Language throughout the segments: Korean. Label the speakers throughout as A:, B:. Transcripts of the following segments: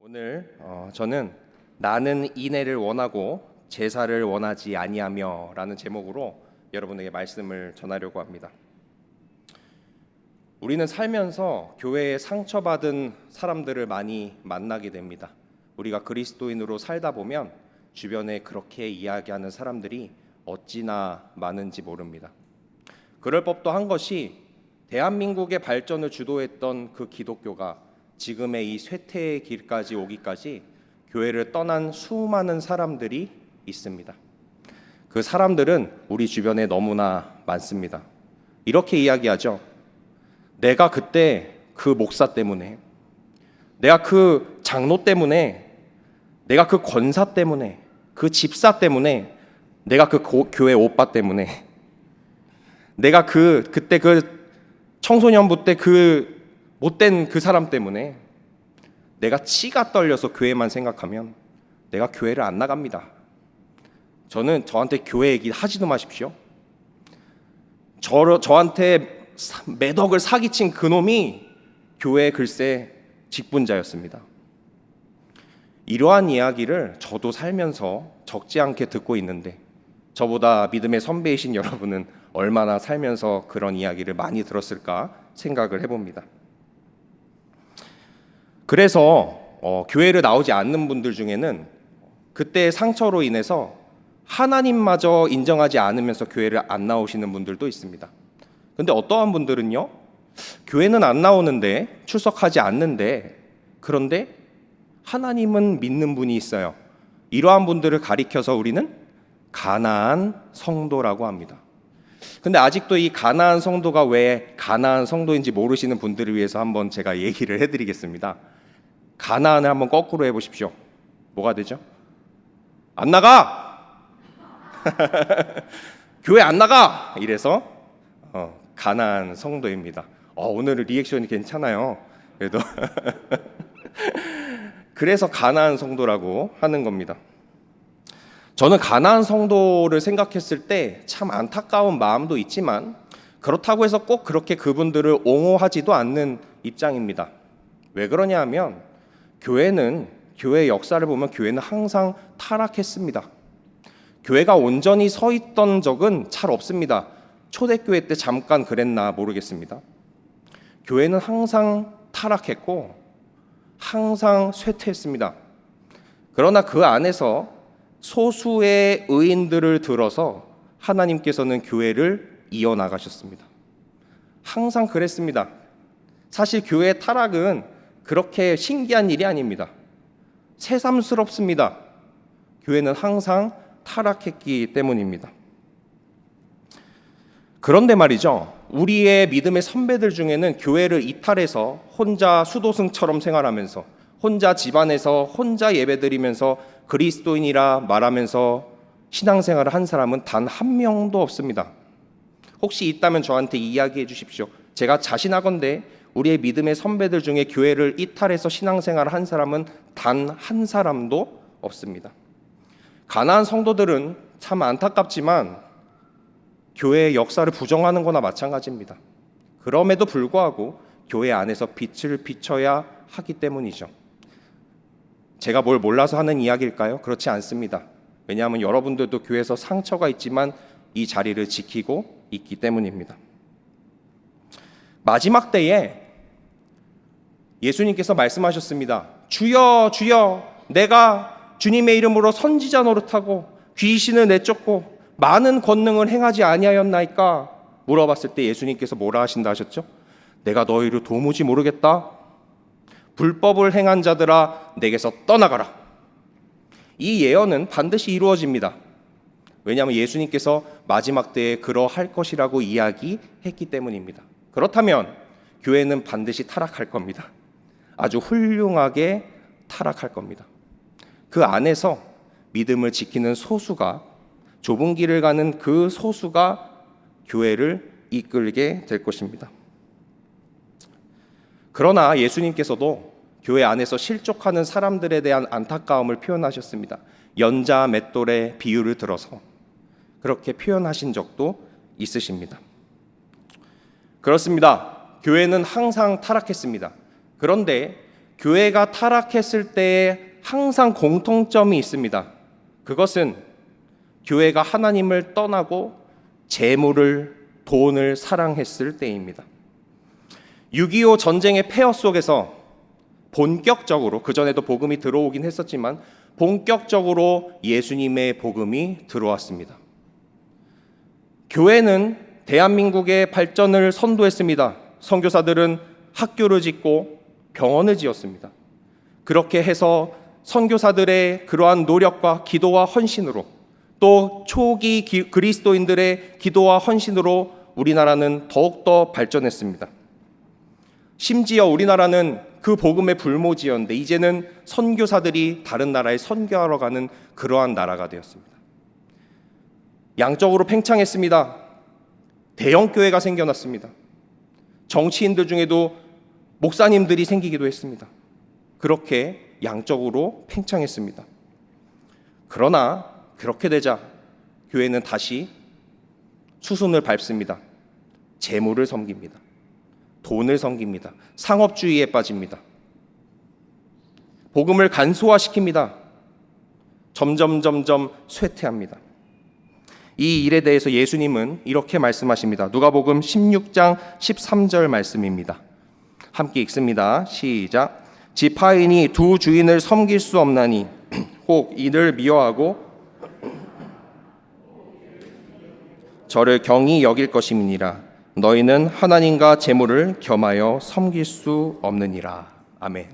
A: 오늘 저는 나는 인애를 원하고 제사를 원하지 아니하며 라는 제목으로 여러분에게 말씀을 전하려고 합니다. 우리는 살면서 교회에 상처받은 사람들을 많이 만나게 됩니다. 우리가 그리스도인으로 살다 보면 주변에 그렇게 이야기하는 사람들이 어찌나 많은지 모릅니다. 그럴 법도 한 것이 대한민국의 발전을 주도했던 그 기독교가 지금의 이 쇠퇴의 길까지 오기까지 교회를 떠난 수많은 사람들이 있습니다. 그 사람들은 우리 주변에 너무나 많습니다. 이렇게 이야기하죠. 내가 그때 그 목사 때문에, 내가 그 장로 때문에, 내가 그 권사 때문에, 그 집사 때문에, 내가 그 교회 오빠 때문에, 내가 그때 그 청소년부 때 그 못된 그 사람 때문에 내가 치가 떨려서 교회만 생각하면 내가 교회를 안 나갑니다. 저한테 교회 얘기 하지도 마십시오. 저한테 매덕을 사기친 그놈이 교회 글쎄 직분자였습니다. 이러한 이야기를 저도 살면서 적지 않게 듣고 있는데 저보다 믿음의 선배이신 여러분은 얼마나 살면서 그런 이야기를 많이 들었을까 생각을 해봅니다. 그래서 교회를 나오지 않는 분들 중에는 그때의 상처로 인해서 하나님마저 인정하지 않으면서 교회를 안 나오시는 분들도 있습니다. 근데 어떠한 분들은요, 교회는 안 나오는데 출석하지 않는데 그런데 하나님은 믿는 분이 있어요. 이러한 분들을 가리켜서 우리는 가나안 성도라고 합니다. 근데 아직도 이 가나안 성도가 왜 가나안 성도인지 모르시는 분들을 위해서 한번 제가 얘기를 해드리겠습니다. 가나안을 한번 거꾸로 해보십시오. 뭐가 되죠? 안 나가! 교회 안 나가! 이래서 가나안 성도입니다. 오늘 리액션이 괜찮아요. 그래도 그래서 가나안 성도라고 하는 겁니다. 저는 가나안 성도를 생각했을 때 참 안타까운 마음도 있지만 그렇다고 해서 꼭 그렇게 그분들을 옹호하지도 않는 입장입니다. 왜 그러냐 하면 교회의 역사를 보면 교회는 항상 타락했습니다. 교회가 온전히 서 있던 적은 잘 없습니다. 초대교회 때 잠깐 그랬나 모르겠습니다. 교회는 항상 타락했고 항상 쇠퇴했습니다. 그러나 그 안에서 소수의 의인들을 들어서 하나님께서는 교회를 이어나가셨습니다. 항상 그랬습니다. 사실 교회의 타락은 그렇게 신기한 일이 아닙니다. 새삼스럽습니다. 교회는 항상 타락했기 때문입니다. 그런데 말이죠, 우리의 믿음의 선배들 중에는 교회를 이탈해서 혼자 수도승처럼 생활하면서 혼자 집안에서 혼자 예배드리면서 그리스도인이라 말하면서 신앙생활을 한 사람은 단 한 명도 없습니다. 혹시 있다면 저한테 이야기해 주십시오. 제가 자신하건대 우리의 믿음의 선배들 중에 교회를 이탈해서 신앙생활을 한 사람은 단 한 사람도 없습니다. 가나안 성도들은 참 안타깝지만 교회의 역사를 부정하는 거나 마찬가지입니다. 그럼에도 불구하고 교회 안에서 빛을 비춰야 하기 때문이죠. 제가 뭘 몰라서 하는 이야기일까요? 그렇지 않습니다. 왜냐하면 여러분들도 교회에서 상처가 있지만 이 자리를 지키고 있기 때문입니다. 마지막 때에 예수님께서 말씀하셨습니다. 주여 주여, 내가 주님의 이름으로 선지자 노릇하고 귀신을 내쫓고 많은 권능을 행하지 아니하였나이까? 물어봤을 때 예수님께서 뭐라 하신다 하셨죠? 내가 너희를 도무지 모르겠다. 불법을 행한 자들아, 내게서 떠나가라. 이 예언은 반드시 이루어집니다. 왜냐하면 예수님께서 마지막 때에 그러할 것이라고 이야기했기 때문입니다. 그렇다면 교회는 반드시 타락할 겁니다. 아주 훌륭하게 타락할 겁니다. 그 안에서 믿음을 지키는 소수가, 좁은 길을 가는 그 소수가 교회를 이끌게 될 것입니다. 그러나 예수님께서도 교회 안에서 실족하는 사람들에 대한 안타까움을 표현하셨습니다. 연자 맷돌의 비유를 들어서 그렇게 표현하신 적도 있으십니다. 그렇습니다. 교회는 항상 타락했습니다. 그런데 교회가 타락했을 때에 항상 공통점이 있습니다. 그것은 교회가 하나님을 떠나고 재물을, 돈을 사랑했을 때입니다. 6.25 전쟁의 폐허 속에서 본격적으로, 그전에도 복음이 들어오긴 했었지만 본격적으로 예수님의 복음이 들어왔습니다. 교회는 대한민국의 발전을 선도했습니다. 선교사들은 학교를 짓고 병원을 지었습니다. 그렇게 해서 선교사들의 그러한 노력과 기도와 헌신으로, 또 초기 그리스도인들의 기도와 헌신으로 우리나라는 더욱더 발전했습니다. 심지어 우리나라는 그 복음의 불모지였는데 이제는 선교사들이 다른 나라에 선교하러 가는 그러한 나라가 되었습니다. 양적으로 팽창했습니다. 대형 교회가 생겨났습니다. 정치인들 중에도 목사님들이 생기기도 했습니다. 그렇게 양적으로 팽창했습니다. 그러나 그렇게 되자 교회는 다시 수순을 밟습니다. 재물을 섬깁니다. 돈을 섬깁니다. 상업주의에 빠집니다. 복음을 간소화시킵니다. 점점 쇠퇴합니다. 이 일에 대해서 예수님은 이렇게 말씀하십니다. 누가복음 16장 13절 말씀입니다. 함께 읽습니다. 시작. 지파인이 두 주인을 섬길 수 없나니 혹 이를 미워하고 저를 경히 여길 것임이니라. 너희는 하나님과 재물을 겸하여 섬길 수 없느니라. 아멘.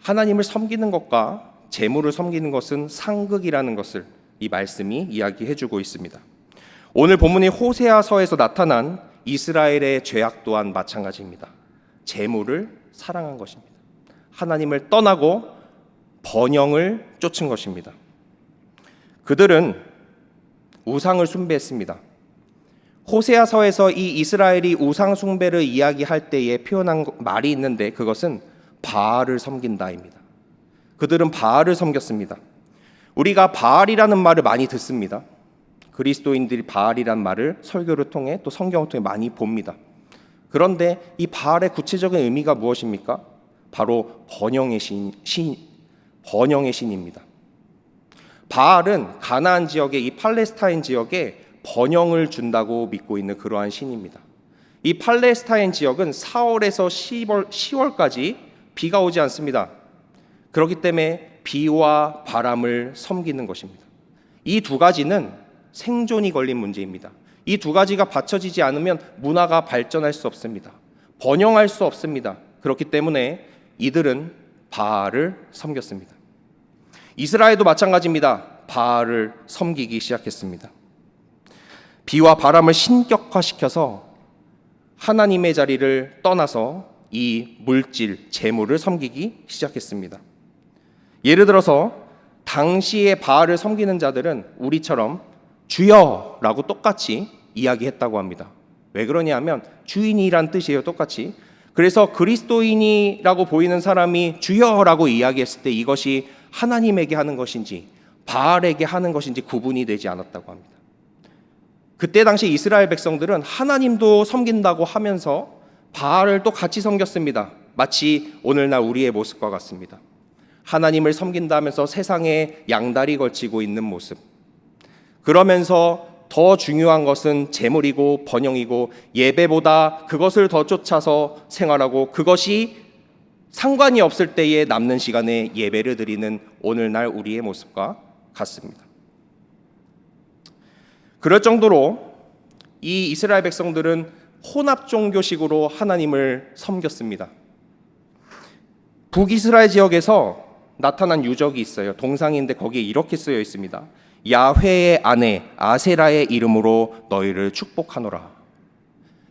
A: 하나님을 섬기는 것과 재물을 섬기는 것은 상극이라는 것을 이 말씀이 이야기해주고 있습니다. 오늘 본문의 호세아서에서 나타난 이스라엘의 죄악 또한 마찬가지입니다. 재물을 사랑한 것입니다. 하나님을 떠나고 번영을 쫓은 것입니다. 그들은 우상을 숭배했습니다. 호세아서에서 이 이스라엘이 우상 숭배를 이야기할 때에 표현한 말이 있는데 그것은 바알을 섬긴다입니다. 그들은 바알을 섬겼습니다. 우리가 바알이라는 말을 많이 듣습니다. 그리스도인들이 바알이란 말을 설교를 통해 또 성경을 통해 많이 봅니다. 그런데 이 바알의 구체적인 의미가 무엇입니까? 바로 번영의 신입니다. 바알은 가나안 지역의 이 팔레스타인 지역에 번영을 준다고 믿고 있는 그러한 신입니다. 이 팔레스타인 지역은 4월에서 10월까지 비가 오지 않습니다. 그렇기 때문에 비와 바람을 섬기는 것입니다. 이 두 가지는 생존이 걸린 문제입니다. 이 두 가지가 받쳐지지 않으면 문화가 발전할 수 없습니다. 번영할 수 없습니다. 그렇기 때문에 이들은 바알을 섬겼습니다. 이스라엘도 마찬가지입니다. 바알을 섬기기 시작했습니다. 비와 바람을 신격화시켜서 하나님의 자리를 떠나서 이 물질, 재물을 섬기기 시작했습니다. 예를 들어서 당시에 바알을 섬기는 자들은 우리처럼 주여라고 똑같이 이야기했다고 합니다. 왜 그러냐면 주인이란 뜻이에요. 똑같이. 그래서 그리스도인이라고 보이는 사람이 주여라고 이야기했을 때 이것이 하나님에게 하는 것인지 바알에게 하는 것인지 구분이 되지 않았다고 합니다. 그때 당시 이스라엘 백성들은 하나님도 섬긴다고 하면서 바알을 또 같이 섬겼습니다. 마치 오늘날 우리의 모습과 같습니다. 하나님을 섬긴다면서 세상에 양다리 걸치고 있는 모습. 그러면서 더 중요한 것은 재물이고 번영이고 예배보다 그것을 더 쫓아서 생활하고 그것이 상관이 없을 때에 남는 시간에 예배를 드리는 오늘날 우리의 모습과 같습니다. 그럴 정도로 이 이스라엘 백성들은 혼합 종교식으로 하나님을 섬겼습니다. 북이스라엘 지역에서 나타난 유적이 있어요. 동상인데 거기에 이렇게 쓰여 있습니다. 야훼의 아내 아세라의 이름으로 너희를 축복하노라.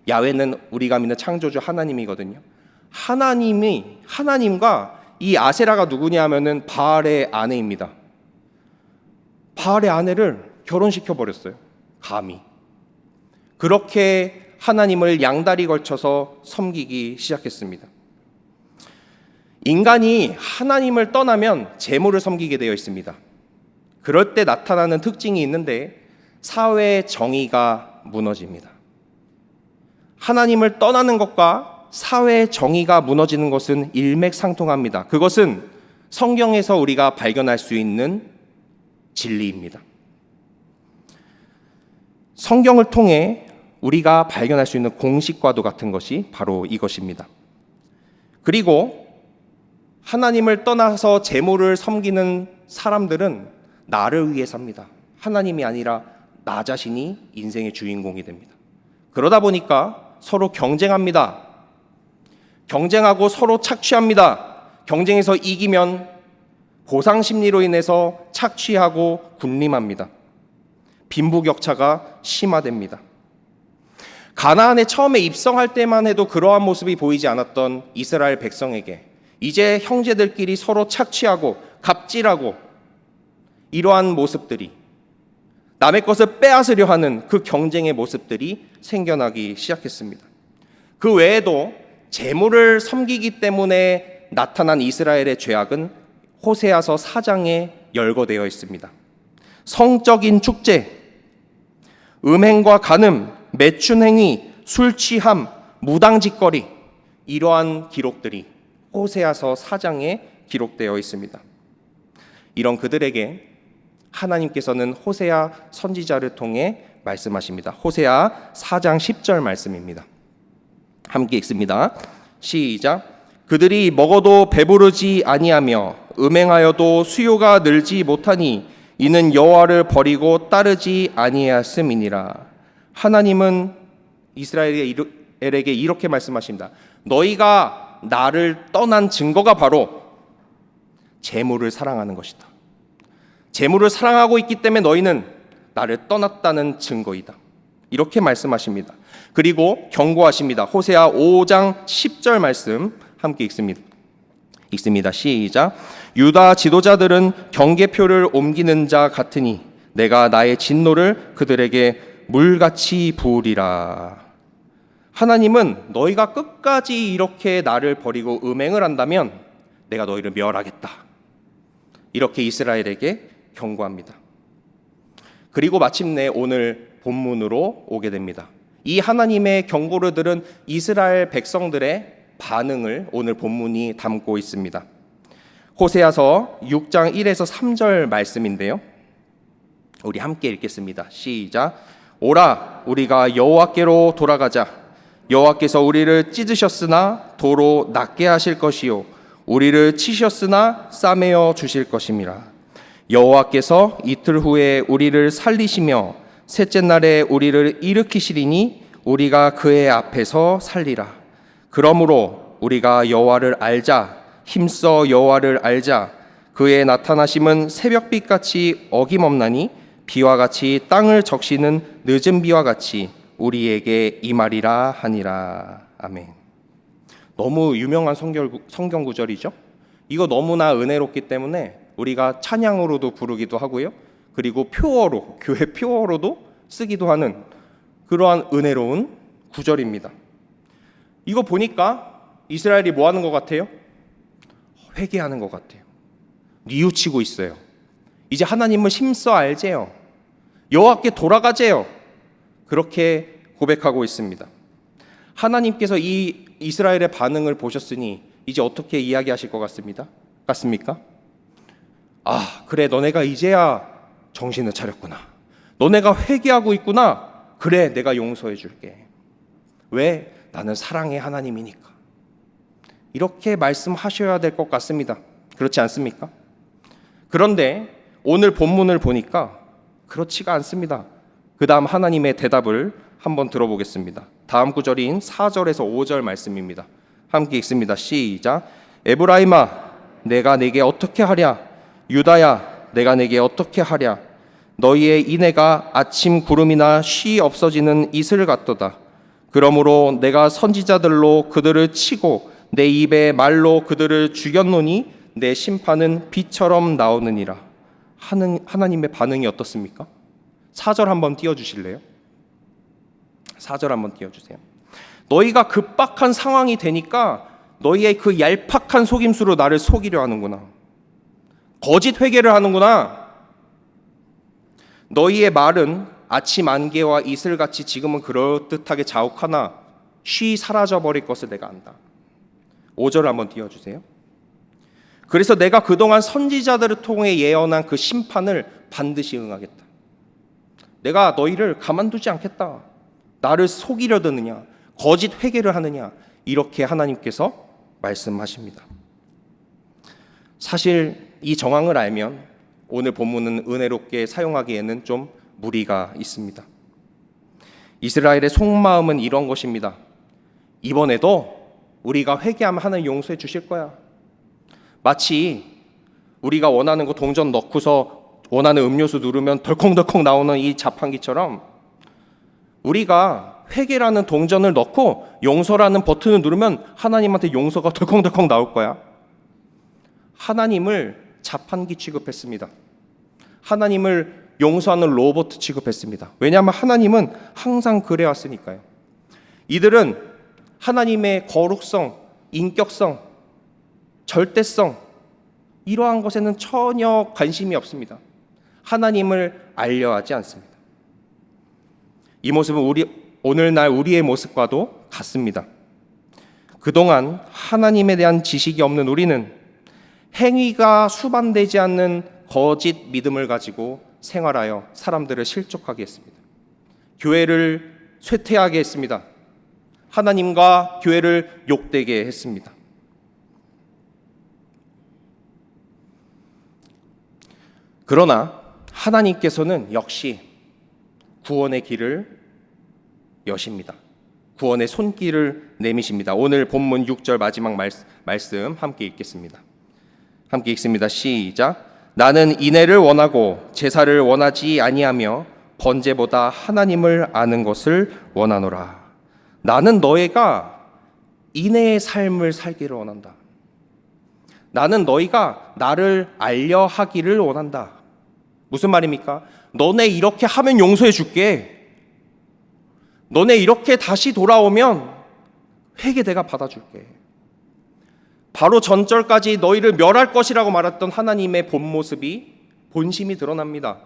A: 야훼는 우리가 믿는 창조주 하나님이거든요. 하나님과 이 아세라가 누구냐 하면은 바알의 아내입니다. 바알의 아내를 결혼시켜 버렸어요. 감히. 그렇게 하나님을 양다리 걸쳐서 섬기기 시작했습니다. 인간이 하나님을 떠나면 재물을 섬기게 되어 있습니다. 그럴 때 나타나는 특징이 있는데 사회의 정의가 무너집니다. 하나님을 떠나는 것과 사회 정의가 무너지는 것은 일맥상통합니다. 그것은 성경에서 우리가 발견할 수 있는 진리입니다. 성경을 통해 우리가 발견할 수 있는 공식과도 같은 것이 바로 이것입니다. 그리고 하나님을 떠나서 재물을 섬기는 사람들은 나를 위해 삽니다. 하나님이 아니라 나 자신이 인생의 주인공이 됩니다. 그러다 보니까 서로 경쟁합니다. 경쟁하고 서로 착취합니다. 경쟁에서 이기면 보상 심리로 인해서 착취하고 군림합니다. 빈부격차가 심화됩니다. 가나안에 처음에 입성할 때만 해도 그러한 모습이 보이지 않았던 이스라엘 백성에게 이제 형제들끼리 서로 착취하고 갑질하고 이러한 모습들이, 남의 것을 빼앗으려 하는 그 경쟁의 모습들이 생겨나기 시작했습니다. 그 외에도 재물을 섬기기 때문에 나타난 이스라엘의 죄악은 호세아서 4장에 열거되어 있습니다. 성적인 축제, 음행과 간음, 매춘행위, 술취함, 무당짓거리, 이러한 기록들이 호세아서 4장에 기록되어 있습니다. 이런 그들에게 하나님께서는 호세아 선지자를 통해 말씀하십니다. 호세아 4장 10절 말씀입니다. 함께 읽습니다. 시작. 그들이 먹어도 배부르지 아니하며 음행하여도 수요가 늘지 못하니 이는 여호와를 버리고 따르지 아니하였음이니라. 하나님은 이스라엘에게 이렇게 말씀하십니다. 너희가 나를 떠난 증거가 바로 재물을 사랑하는 것이다. 재물을 사랑하고 있기 때문에 너희는 나를 떠났다는 증거이다. 이렇게 말씀하십니다. 그리고 경고하십니다. 호세아 5장 10절 말씀 함께 읽습니다. 시작. 유다 지도자들은 경계표를 옮기는 자 같으니 내가 나의 진노를 그들에게 물같이 부으리라. 하나님은 너희가 끝까지 이렇게 나를 버리고 음행을 한다면 내가 너희를 멸하겠다. 이렇게 이스라엘에게 경고합니다. 그리고 마침내 오늘 본문으로 오게 됩니다. 이 하나님의 경고를 들은 이스라엘 백성들의 반응을 오늘 본문이 담고 있습니다. 호세아서 6장 1에서 3절 말씀인데요. 우리 함께 읽겠습니다. 시작. 오라 우리가 여호와께로 돌아가자. 여호와께서 우리를 찢으셨으나 도로 낫게 하실 것이요 우리를 치셨으나 싸매어 주실 것임이라. 여호와께서 이틀 후에 우리를 살리시며 셋째 날에 우리를 일으키시리니 우리가 그의 앞에서 살리라. 그러므로 우리가 여호와를 알자. 힘써 여호와를 알자. 그의 나타나심은 새벽빛같이 어김없나니 비와 같이 땅을 적시는 늦은 비와 같이 우리에게 임하리라 하니라. 아멘. 너무 유명한 성경 구절이죠. 이거 너무나 은혜롭기 때문에 우리가 찬양으로도 부르기도 하고요. 그리고 표어로, 교회 표어로도 쓰기도 하는 그러한 은혜로운 구절입니다. 이거 보니까 이스라엘이 뭐 하는 것 같아요? 회개하는 것 같아요. 뉘우치고 있어요. 이제 하나님을 힘써 알제요. 여호와께 돌아가제요. 그렇게 고백하고 있습니다. 하나님께서 이 이스라엘의 반응을 보셨으니 이제 어떻게 이야기하실 것 같습니까? 아, 그래, 너네가 이제야 정신을 차렸구나. 너네가 회개하고 있구나. 그래, 내가 용서해 줄게. 왜? 나는 사랑의 하나님이니까. 이렇게 말씀하셔야 될 것 같습니다. 그렇지 않습니까? 그런데 오늘 본문을 보니까 그렇지가 않습니다. 그 다음 하나님의 대답을 한번 들어보겠습니다. 다음 구절인 4절에서 5절 말씀입니다. 함께 읽습니다. 시작. 에브라임아 내가 내게 어떻게 하랴. 유다야 내가 내게 어떻게 하랴. 너희의 인애가 아침 구름이나 쉬 없어지는 이슬 같도다. 그러므로 내가 선지자들로 그들을 치고 내 입의 말로 그들을 죽였노니 내 심판은 비처럼 나오느니라. 하나님의 반응이 어떻습니까? 4절 한번 띄워주실래요? 4절 한번 띄워주세요. 너희가 급박한 상황이 되니까 너희의 그 얄팍한 속임수로 나를 속이려 하는구나. 거짓 회개를 하는구나. 너희의 말은 아침 안개와 이슬같이 지금은 그럴듯하게 자욱하나 쉬 사라져버릴 것을 내가 안다. 5절을 한번 띄워주세요. 그래서 내가 그동안 선지자들을 통해 예언한 그 심판을 반드시 응하겠다. 내가 너희를 가만두지 않겠다. 나를 속이려 드느냐, 거짓 회개를 하느냐, 이렇게 하나님께서 말씀하십니다. 사실 이 정황을 알면 오늘 본문은 은혜롭게 사용하기에는 좀 무리가 있습니다. 이스라엘의 속마음은 이런 것입니다. 이번에도 우리가 회개하면 하나님 용서해 주실 거야. 마치 우리가 원하는 거 동전 넣고서 원하는 음료수 누르면 덜컹덜컹 나오는 이 자판기처럼 우리가 회개라는 동전을 넣고 용서라는 버튼을 누르면 하나님한테 용서가 덜컹덜컹 나올 거야. 하나님을 자판기 취급했습니다. 하나님을 용서하는 로봇 취급했습니다. 왜냐하면 하나님은 항상 그래왔으니까요. 이들은 하나님의 거룩성, 인격성, 절대성, 이러한 것에는 전혀 관심이 없습니다. 하나님을 알려하지 않습니다. 이 모습은 오늘날 우리의 모습과도 같습니다. 그동안 하나님에 대한 지식이 없는 우리는 행위가 수반되지 않는 거짓 믿음을 가지고 생활하여 사람들을 실족하게 했습니다. 교회를 쇠퇴하게 했습니다. 하나님과 교회를 욕되게 했습니다. 그러나 하나님께서는 역시 구원의 길을 여십니다. 구원의 손길을 내미십니다. 오늘 본문 6절 마지막 말씀 함께 읽겠습니다. 함께 읽습니다. 시작. 나는 인애를 원하고 제사를 원하지 아니하며 번제보다 하나님을 아는 것을 원하노라. 나는 너희가 인애의 삶을 살기를 원한다. 나는 너희가 나를 알려 하기를 원한다. 무슨 말입니까? 너네 이렇게 하면 용서해 줄게. 너네 이렇게 다시 돌아오면 회개 내가 받아줄게. 바로 전절까지 너희를 멸할 것이라고 말했던 하나님의 본 모습이, 본심이 드러납니다.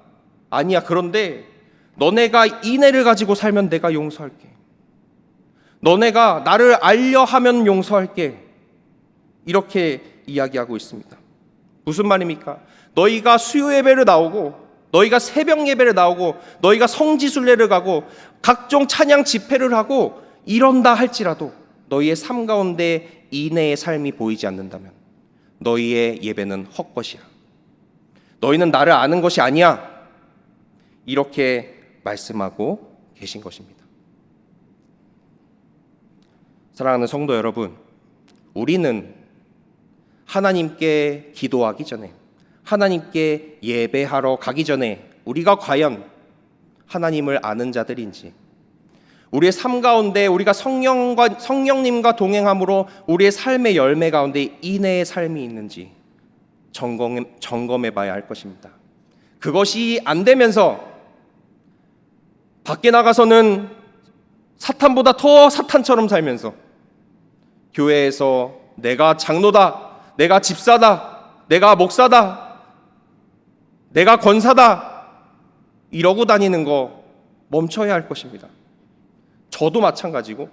A: 아니야, 그런데 너네가 인애를 가지고 살면 내가 용서할게. 너네가 나를 알려 하면 용서할게. 이렇게 이야기하고 있습니다. 무슨 말입니까? 너희가 수요 예배를 나오고, 너희가 새벽 예배를 나오고, 너희가 성지순례를 가고 각종 찬양 집회를 하고 이런다 할지라도 너희의 삶 가운데 인애의 삶이 보이지 않는다면 너희의 예배는 헛것이야. 너희는 나를 아는 것이 아니야. 이렇게 말씀하고 계신 것입니다. 사랑하는 성도 여러분, 우리는 하나님께 기도하기 전에, 하나님께 예배하러 가기 전에 우리가 과연 하나님을 아는 자들인지, 우리의 삶 가운데 우리가 성령님과 동행함으로 우리의 삶의 열매 가운데 인애의 삶이 있는지 점검해 봐야 할 것입니다. 그것이 안 되면서 밖에 나가서는 사탄보다 더 사탄처럼 살면서 교회에서 내가 장로다, 내가 집사다, 내가 목사다, 내가 권사다 이러고 다니는 거 멈춰야 할 것입니다. 저도 마찬가지고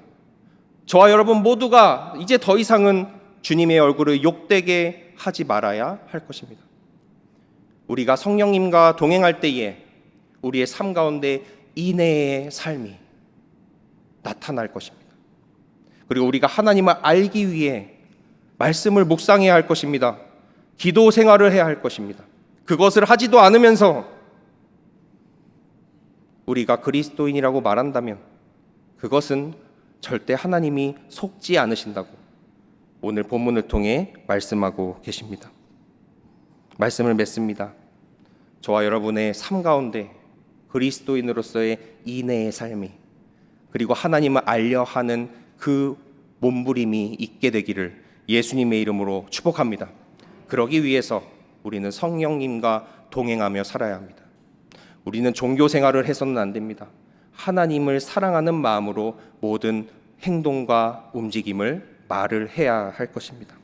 A: 저와 여러분 모두가 이제 더 이상은 주님의 얼굴을 욕되게 하지 말아야 할 것입니다. 우리가 성령님과 동행할 때에 우리의 삶 가운데 인애의 삶이 나타날 것입니다. 그리고 우리가 하나님을 알기 위해 말씀을 묵상해야 할 것입니다. 기도 생활을 해야 할 것입니다. 그것을 하지도 않으면서 우리가 그리스도인이라고 말한다면 그것은 절대 하나님이 속지 않으신다고 오늘 본문을 통해 말씀하고 계십니다. 말씀을 맺습니다. 저와 여러분의 삶 가운데 그리스도인으로서의 인애의 삶이, 그리고 하나님을 알려 하는 그 몸부림이 있게 되기를 예수님의 이름으로 축복합니다. 그러기 위해서 우리는 성령님과 동행하며 살아야 합니다. 우리는 종교 생활을 해서는 안 됩니다. 하나님을 사랑하는 마음으로 모든 행동과 움직임을 말을 해야 할 것입니다.